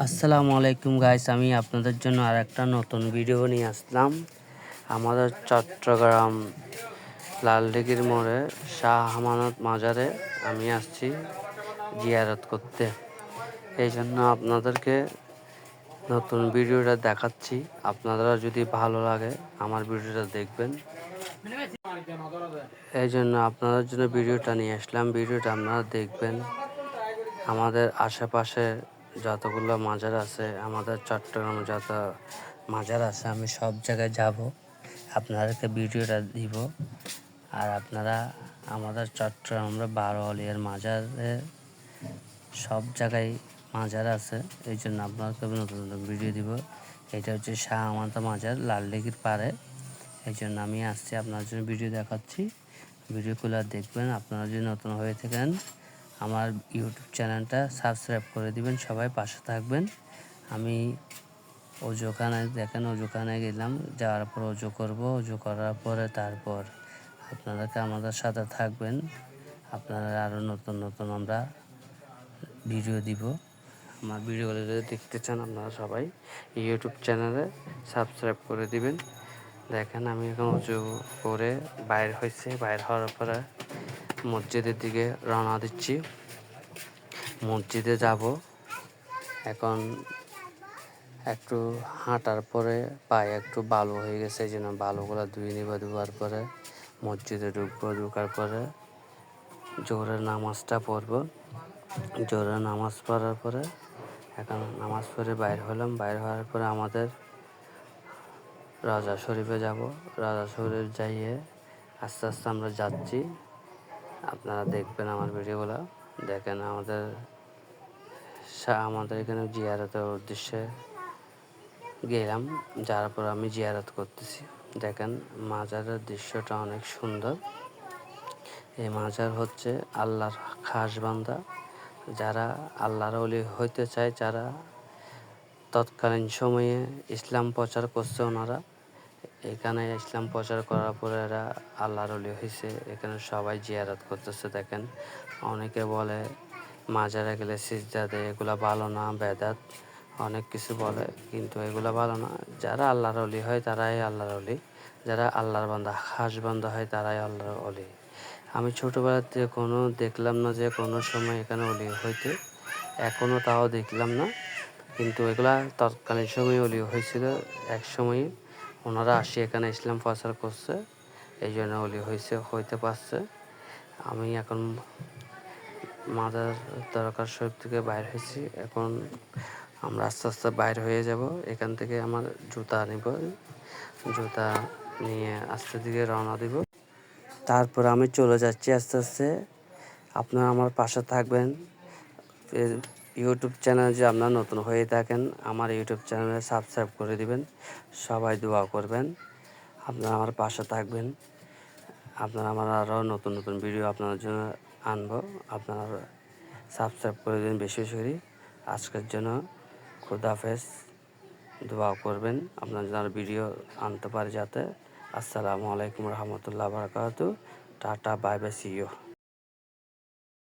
আসসালামু আলাইকুম গাইস, আমি আপনাদের জন্য আরেকটা নতুন ভিডিও নিয়ে আসলাম। আমাদের চট্টগ্রাম লালদিঘির মোড়ে শাহ আমানত মাজারে আমি আসছি জিয়ারত করতে। এই জন্য আপনাদেরকে নতুন ভিডিওটা দেখাচ্ছি। আপনারা যদি ভালো লাগে আমার ভিডিওটা দেখবেন। এই জন্য আপনাদের জন্য ভিডিওটা নিয়ে আসলাম। ভিডিওটা আপনারা দেখবেন। আমাদের আশেপাশে যতগুলো মাজার আছে, আমাদের চট্টগ্রামে যত মাজার আছে, আমি সব জায়গায় যাব, আপনাদেরকে ভিডিওটা দিব। আর আপনারা আমাদের চট্টগ্রাম, আমরা 12 আউলিয়ার মাজারে সব জায়গায় মাজার আছে, এই জন্য আপনাদেরকে নতুন নতুন ভিডিও দিব। এটা হচ্ছে শাহ আমানত মাজার, লালদিঘির পাড়ে। এই জন্য আমি আসছি, আপনার জন্য ভিডিও দেখাচ্ছি। ভিডিওগুলো দেখবেন। আপনারা যদি নতুন হয়ে থাকেন আমার ইউটিউব চ্যানেলটা সাবস্ক্রাইব করে দিবেন, সবাই পাশে থাকবেন। আমি অজুখানায় দেখেন, অজুখানায় গেলাম, যাওয়ার পর অজু করব। অজু করার পরে তারপর আপনাদেরকে আমাদের সাথে থাকবেন। আপনারা আরও নতুন নতুন আমরা ভিডিও দিব। আমার ভিডিওগুলো যদি দেখতে চান আপনারা সবাই ইউটিউব চ্যানেলে সাবস্ক্রাইব করে দিবেন। দেখেন আমি এখন উঁচু করে বাইর হয়েছে, বাইর হওয়ার পরে মসজিদের দিকে রওনা দিচ্ছি। মসজিদে যাব। এখন একটু হাঁটার পরে পায়ে একটু বালু হয়ে গেছে, এই জন্য বালুগুলো ধুয়ে নিব। ধোয়ার পরে মসজিদে ঢুকবো। ঢুকার পরে জোহরের নামাজটা পড়ব। জোহরের নামাজ পড়ার পরে এখন নামাজ পড়ে বাইর হলাম। বাইর হওয়ার পরে আমাদের রাজা শরীফে যাব। রাজা শরীফ যাইয়ে আস্তে আস্তে আমরা যাচ্ছি। আপনারা দেখবেন আমার ভিডিওগুলো। দেখেন আমাদের এখানে জিয়ারতের উদ্দেশ্যে গেলাম, যার পর আমি জিয়ারত করতেছি। দেখেন মাজারের দৃশ্যটা অনেক সুন্দর। এই মাজার হচ্ছে আল্লাহর খাস বান্দা, যারা আল্লাহর ওলি হইতে চায়, যারা তৎকালীন সময়ে ইসলাম প্রচার করছে, ওনারা এখানে ইসলাম প্রচার করার পরে এরা আল্লাহর ওলি হয়েছে। এখানে সবাই জিয়ারত করতেছে। দেখেন অনেকে বলে মাজারে গেলে সিজদা দেয়, এগুলা ভালো না, বেদাত অনেক কিছু বলে, কিন্তু এগুলা ভালো না। যারা আল্লাহর ওলি হয় তারাই আল্লাহর ওলি, যারা আল্লাহর বান্দা, খাস বান্দা হয়, তারাই আল্লাহর ওলি। আমি ছোটোবেলাতে কোনো দেখলাম না যে কোনো সময় এখানে ওলি হইতে, এখনও তাও দেখলাম না। কিন্তু এগুলা তৎকালীন সময়ে ওলি হয়েছিল। এক সময় ওনারা আসি এখানে ইসলাম প্রচার করছে, এই জন্য ওলি হইতে পারছে। আমি এখন মাজার দরকার শরীফ থেকে বাইর হয়েছি। এখন আমরা আস্তে আস্তে বাইর হয়ে যাব। এখান থেকে আমার জুতা নিব, জুতা নিয়ে আস্তে দিকে রওনা দিব। তারপর আমি চলে যাচ্ছি আস্তে আস্তে। আপনারা আমার পাশে থাকবেন। ইউটিউব চ্যানেল যে আপনারা নতুন হয়ে থাকেন, আমার ইউটিউব চ্যানেলে সাবস্ক্রাইব করে দিবেন। সবাই দোয়া করবেন, আপনারা আমার পাশে থাকবেন। আপনারা আমার আরও নতুন নতুন ভিডিও আপনাদের জন্য আনবো। আপনারা সাবস্ক্রাইব করে দিন বেশি বেশি করে। আজকের জন্য খুদাহাফেজ, দোয়া করবেন আপনার যেন ভিডিও আনতে পারে যাতে। আসসালামু আলাইকুম রহমতুল্লাহ বারাকাতুহু। Tata, bye bye, see you.